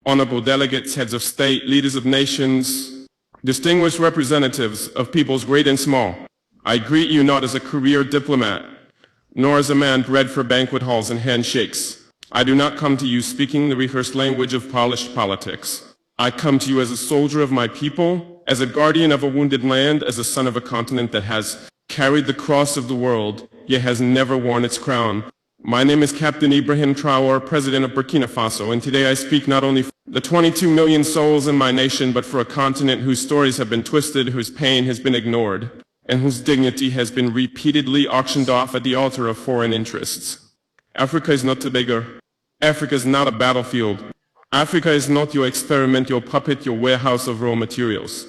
honorable delegates, heads of state, leaders of nations, distinguished representatives of peoples great and small, I greet you not as a career diplomat, nor as a man bred for banquet halls and handshakes. I do not come to you speaking the rehearsed language of polished politics. I come to you as a soldier of my people, as a guardian of a wounded land, as a son of a continent that has carried the cross of the world, yet has never worn its crown. My name is Captain Ibrahim Traore, President of Burkina Faso, and today I speak not only for the 22 million souls in my nation, but for a continent whose stories have been twisted, whose pain has been ignored, and whose dignity has been repeatedly auctioned off at the altar of foreign interests. Africa is not Tobago. Africa is not a battlefield. Africa is not your experiment, your puppet, your warehouse of raw materials.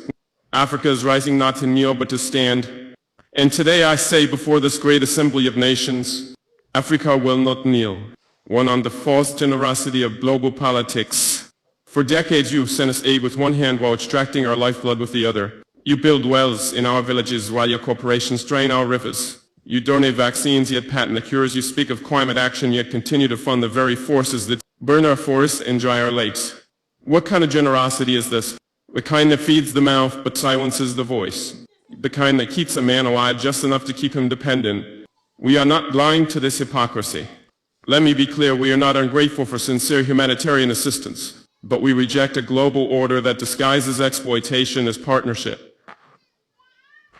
Africa is rising not to kneel but to stand. And today I say before this great assembly of nations, Africa will not kneel. One on the false generosity of global politics. For decades you've sent us aid with one hand while extracting our lifeblood with the other. You build wells in our villages while your corporations drain our rivers. You donate vaccines yet patent the cures. You speak of climate action yet continue to fund the very forces that burn our forests and dry our lakes. What kind of generosity is this? The kind that feeds the mouth but silences the voice. The kind that keeps a man alive just enough to keep him dependent. We are not blind to this hypocrisy. Let me be clear, we are not ungrateful for sincere humanitarian assistance, but we reject a global order that disguises exploitation as partnership.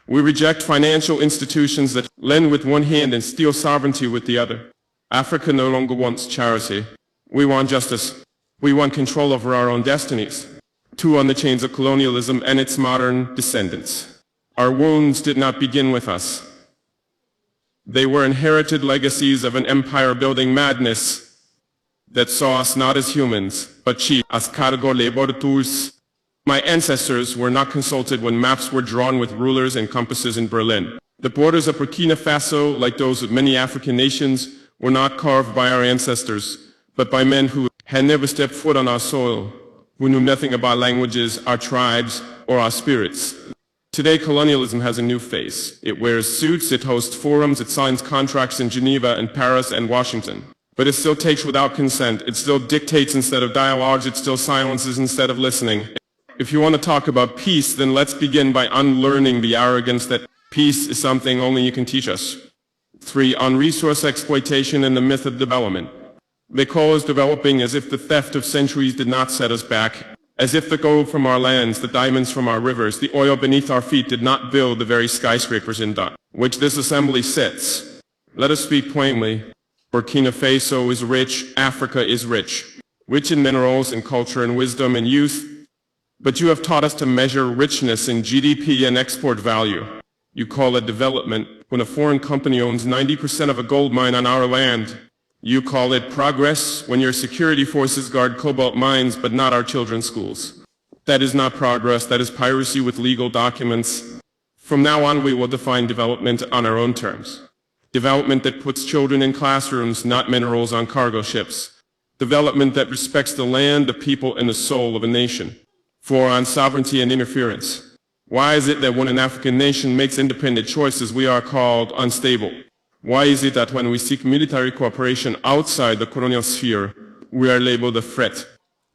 We reject financial institutions that lend with one hand and steal sovereignty with the other. Africa no longer wants charity. We want justice. We want control over our own destinies. Too on the chains of colonialism and its modern descendants. Our wounds did not begin with us. They were inherited legacies of an empire-building madness that saw us not as humans, but chiefs, as cargo laboratories. My ancestors were not consulted when maps were drawn with rulers and compasses in Berlin. The borders of Burkina Faso, like those of many African nations, were not carved by our ancestors, but by men who had never stepped foot on our soil, who knew nothing about languages, our tribes, or our spirits. Today, colonialism has a new face. It wears suits, it hosts forums, it signs contracts in Geneva and Paris and Washington. But it still takes without consent, it still dictates instead of dialogues, it still silences instead of listening. If you want to talk about peace, then let's begin by unlearning the arrogance that peace is something only you can teach us. 3. On resource exploitation and the myth of development. They call us developing as if the theft of centuries did not set us back. As if the gold from our lands, the diamonds from our rivers, the oil beneath our feet did not build the very skyscrapers in which this assembly sits. Let us speak plainly. Burkina Faso is rich, Africa is rich. Rich in minerals and culture and wisdom and youth. But you have taught us to measure richness in GDP and export value. You call it development when a foreign company owns 90% of a gold mine on our land. You call it progress when your security forces guard cobalt mines but not our children's schools. That is not progress, that is piracy with legal documents. From now on we will define development on our own terms. Development that puts children in classrooms, not minerals on cargo ships. Development that respects the land, the people, and the soul of a nation. 4. On sovereignty and interference. Why is it that when an African nation makes independent choices we are called unstable? Why is it that when we seek military cooperation outside the colonial sphere, we are labeled a threat?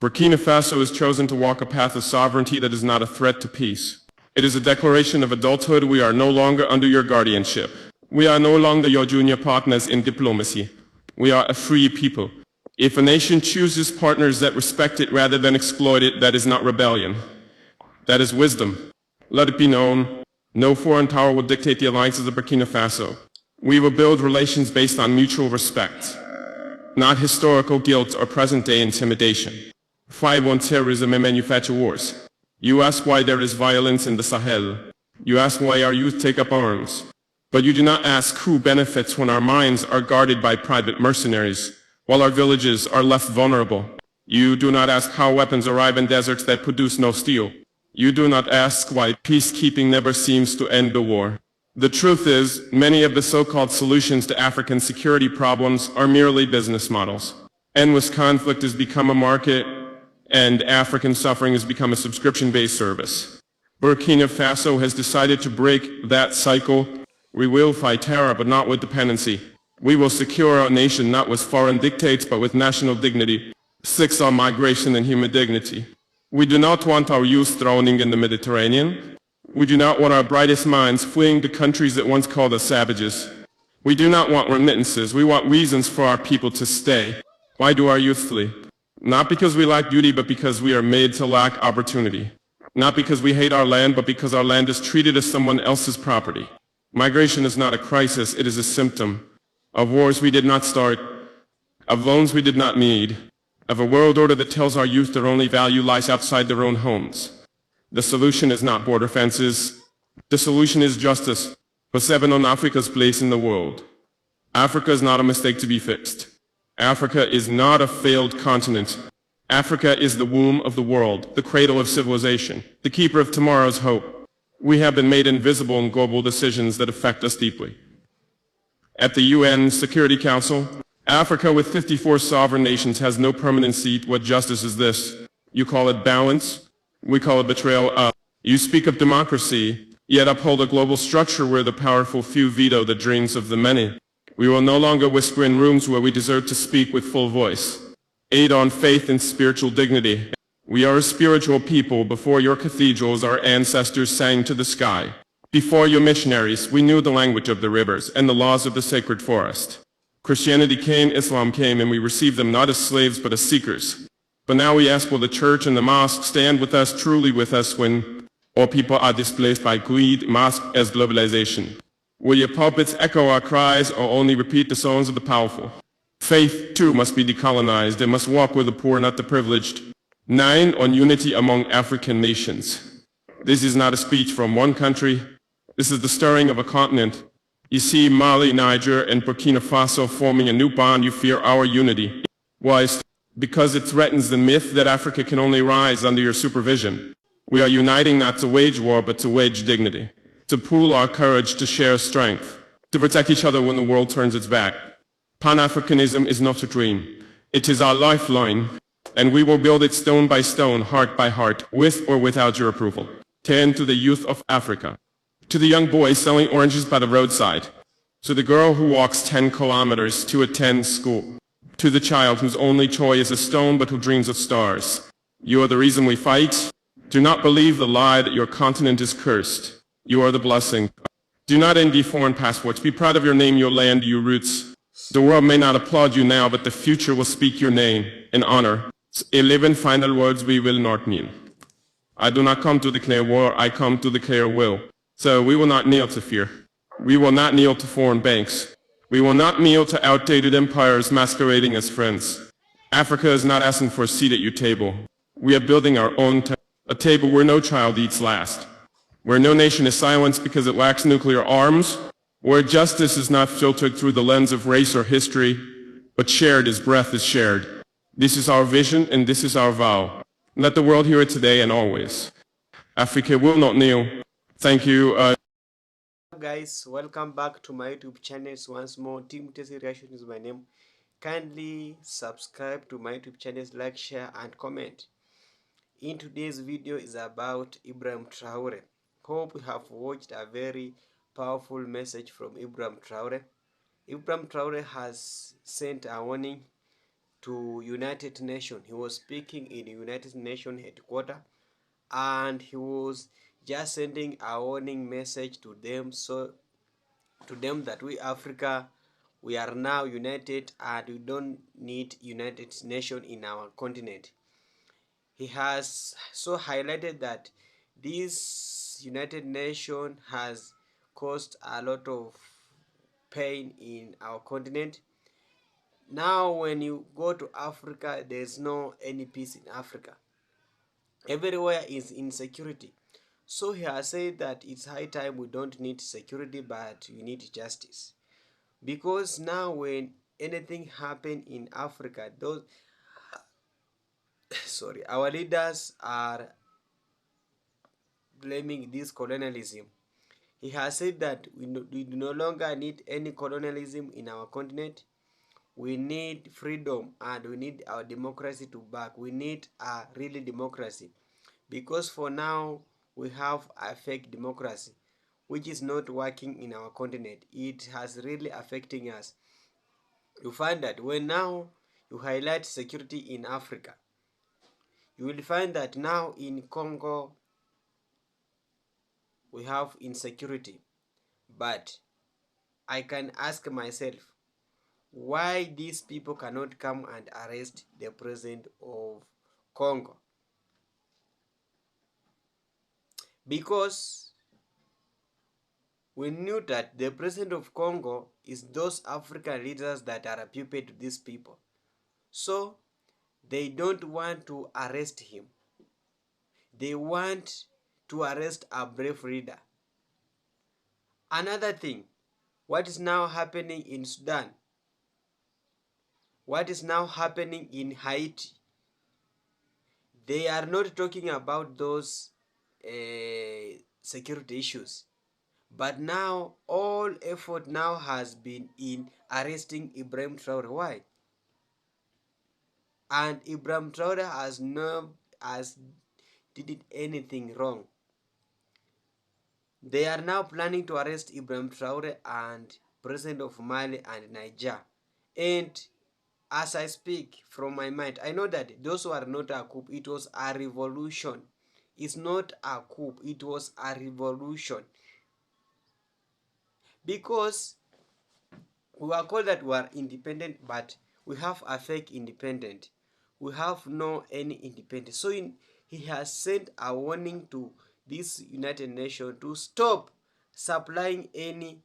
Burkina Faso has chosen to walk a path of sovereignty that is not a threat to peace. It is a declaration of adulthood. We are no longer under your guardianship. We are no longer your junior partners in diplomacy. We are a free people. If a nation chooses partners that respect it rather than exploit it, that is not rebellion. That is wisdom. Let it be known, no foreign power will dictate the alliances of Burkina Faso. We will build relations based on mutual respect, not historical guilt or present-day intimidation. 5. On terrorism and manufacture wars. You ask why there is violence in the Sahel. You ask why our youth take up arms. But you do not ask who benefits when our mines are guarded by private mercenaries, while our villages are left vulnerable. You do not ask how weapons arrive in deserts that produce no steel. You do not ask why peacekeeping never seems to end the war. The truth is, many of the so-called solutions to African security problems are merely business models. Endless conflict has become a market, and African suffering has become a subscription-based service. Burkina Faso has decided to break that cycle. We will fight terror, but not with dependency. We will secure our nation not with foreign dictates, but with national dignity. 6 on migration and human dignity. We do not want our youth drowning in the Mediterranean. We do not want our brightest minds fleeing to countries that once called us savages. We do not want remittances. We want reasons for our people to stay. Why do our youth flee? Not because we lack beauty, but because we are made to lack opportunity. Not because we hate our land, but because our land is treated as someone else's property. Migration is not a crisis, it is a symptom of wars we did not start, of loans we did not need, of a world order that tells our youth their only value lies outside their own homes. The solution is not border fences. The solution is justice for 7 on Africa's place in the world. Africa is not a mistake to be fixed. Africa is not a failed continent. Africa is the womb of the world, the cradle of civilization, the keeper of tomorrow's hope. We have been made invisible in global decisions that affect us deeply. At the UN Security Council, Africa with 54 sovereign nations has no permanent seat. What justice is this? You call it balance? We call it betrayal. You speak of democracy, yet uphold a global structure where the powerful few veto the dreams of the many. We will no longer whisper in rooms where we deserve to speak with full voice. Aid on faith and spiritual dignity. We are a spiritual people. Before your cathedrals, our ancestors sang to the sky. Before your missionaries, we knew the language of the rivers and the laws of the sacred forest. Christianity came, Islam came, and we received them not as slaves but as seekers. But now we ask, will the church and the mosque stand with us, truly with us, when all people are displaced by greed, mosque as globalization? Will your pulpits echo our cries or only repeat the songs of the powerful? Faith, too, must be decolonized. It must walk with the poor, not the privileged. 9 on unity among African nations. This is not a speech from one country. This is the stirring of a continent. You see Mali, Niger, and Burkina Faso forming a new bond. You fear our unity. Why? Because it threatens the myth that Africa can only rise under your supervision. We are uniting not to wage war, but to wage dignity. To pool our courage, to share strength. To protect each other when the world turns its back. Pan-Africanism is not a dream. It is our lifeline, and we will build it stone by stone, heart by heart, with or without your approval. 10 to the youth of Africa. To the young boy selling oranges by the roadside. To the girl who walks 10 kilometers to attend school. To the child whose only toy is a stone but who dreams of stars. You are the reason we fight. Do not believe the lie that your continent is cursed. You are the blessing. Do not envy foreign passports. Be proud of your name, your land, your roots. The world may not applaud you now, but the future will speak your name in honor. 11 final words we will not kneel. I do not come to declare war, I come to declare will. So we will not kneel to fear. We will not kneel to foreign banks. We will not kneel to outdated empires masquerading as friends. Africa is not asking for a seat at your table. We are building our own a table where no child eats last. Where no nation is silenced because it lacks nuclear arms. Where justice is not filtered through the lens of race or history, but shared as breath is shared. This is our vision and this is our vow. Let the world hear it today and always. Africa will not kneel. Thank you. Guys, welcome back to my YouTube channels once more. Team Tesi Reaction is my name. Kindly subscribe to my YouTube channels, like, share, and comment. In today's video is about Ibrahim Traore. Hope you have watched a very powerful message from Ibrahim Traore. Ibrahim Traore has sent a warning to United Nations. He was speaking in United Nations headquarters, and he was just sending a warning message to them, that we Africa, we are now united and we don't need United Nations in our continent. He has so highlighted that this United Nations has caused a lot of pain in our continent. Now when you go to Africa, there's no any peace in Africa. Everywhere is insecurity. So he has said that it's high time we don't need security, but we need justice. Because now when anything happen in Africa, those our leaders are blaming this colonialism. He has said that we do no longer need any colonialism in our continent. We need freedom and we need our democracy to back. We need a really democracy. Because for now, we have a fake democracy, which is not working in our continent. It has really affecting us. You find that when now you highlight security in Africa, you will find that now in Congo we have insecurity. But I can ask myself, why these people cannot come and arrest the president of Congo? Because we knew that the president of Congo is those African leaders that are a puppet to these people. So they don't want to arrest him. They want to arrest a brave leader. Another thing, what is now happening in Sudan? What is now happening in Haiti? They are not talking about those security issues. But now all effort now has been in arresting Ibrahim Traore. Why? And Ibrahim Traore has did anything wrong. They are now planning to arrest Ibrahim Traore and President of Mali and Niger. And as I speak from my mind, I know that those were not a coup, it was a revolution. It's not a coup, it was a revolution. Because we are called that we are independent, but we have a fake independent. We have no any independence. So he has sent a warning to this United Nations to stop supplying any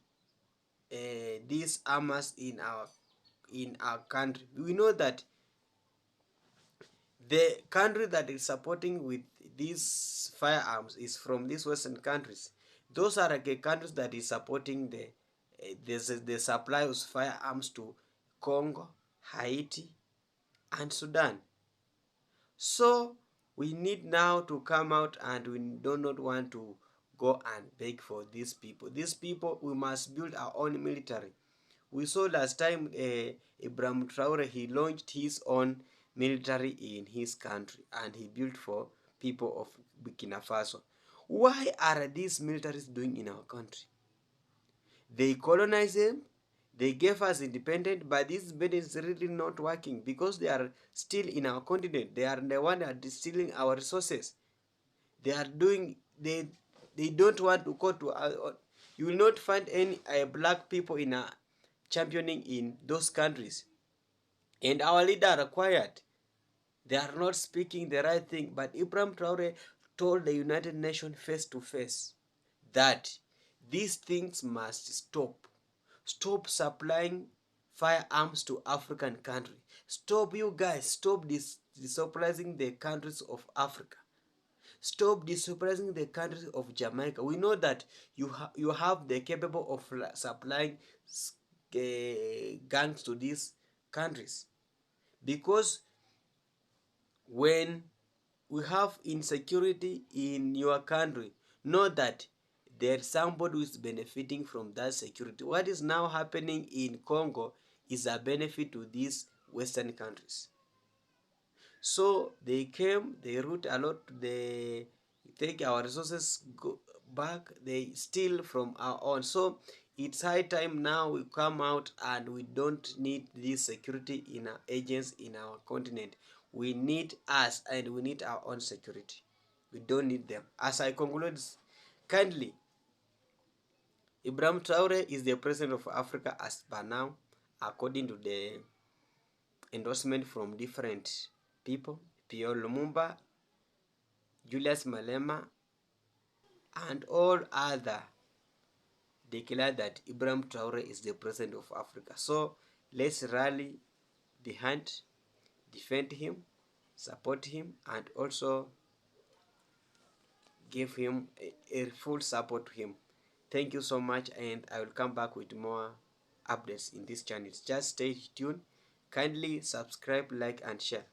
these armors in our country. We know that the country that is supporting with these firearms is from these Western countries. Those are like countries that is supporting the supply of firearms to Congo, Haiti, and Sudan. So we need now to come out, and we do not want to go and beg for these people. These people, we must build our own military. We saw last time Ibrahim Traore, he launched his own military in his country, and he built for people of Burkina Faso. Why are these militaries doing in our country? They colonized them, they gave us independence, but this independence is really not working because they are still in our continent. They are the one that is stealing our resources. They are doing, they don't want to go to you will not find any black people in championing in those countries. And our leader are quiet. They are not speaking the right thing. But Ibrahim Traore told the United Nations face to face that these things must stop. Stop supplying firearms to African countries. Stop, you guys. Stop destabilizing the countries of Africa. Stop destabilizing the countries of Jamaica. We know that you have the capable of supplying gangs to these countries, because when we have insecurity in your country, know that there's somebody who is benefiting from that security. What is now happening in Congo is a benefit to these Western countries. So they came, they root a lot, they take our resources back, they steal from our own. So it's high time now we come out, and we don't need this security in our agents in our continent. We need us, and we need our own security. We don't need them. As I conclude, kindly, Ibrahim Traore is the president of Africa as per now, according to the endorsement from different people. Pierre Lumumba, Julius Malema, and all other declare that Ibrahim Traore is the president of Africa. So let's rally behind, defend him, support him, and also give him a full support to him. Thank you so much, and I will come back with more updates in this channel. Just stay tuned. Kindly subscribe, like, and share.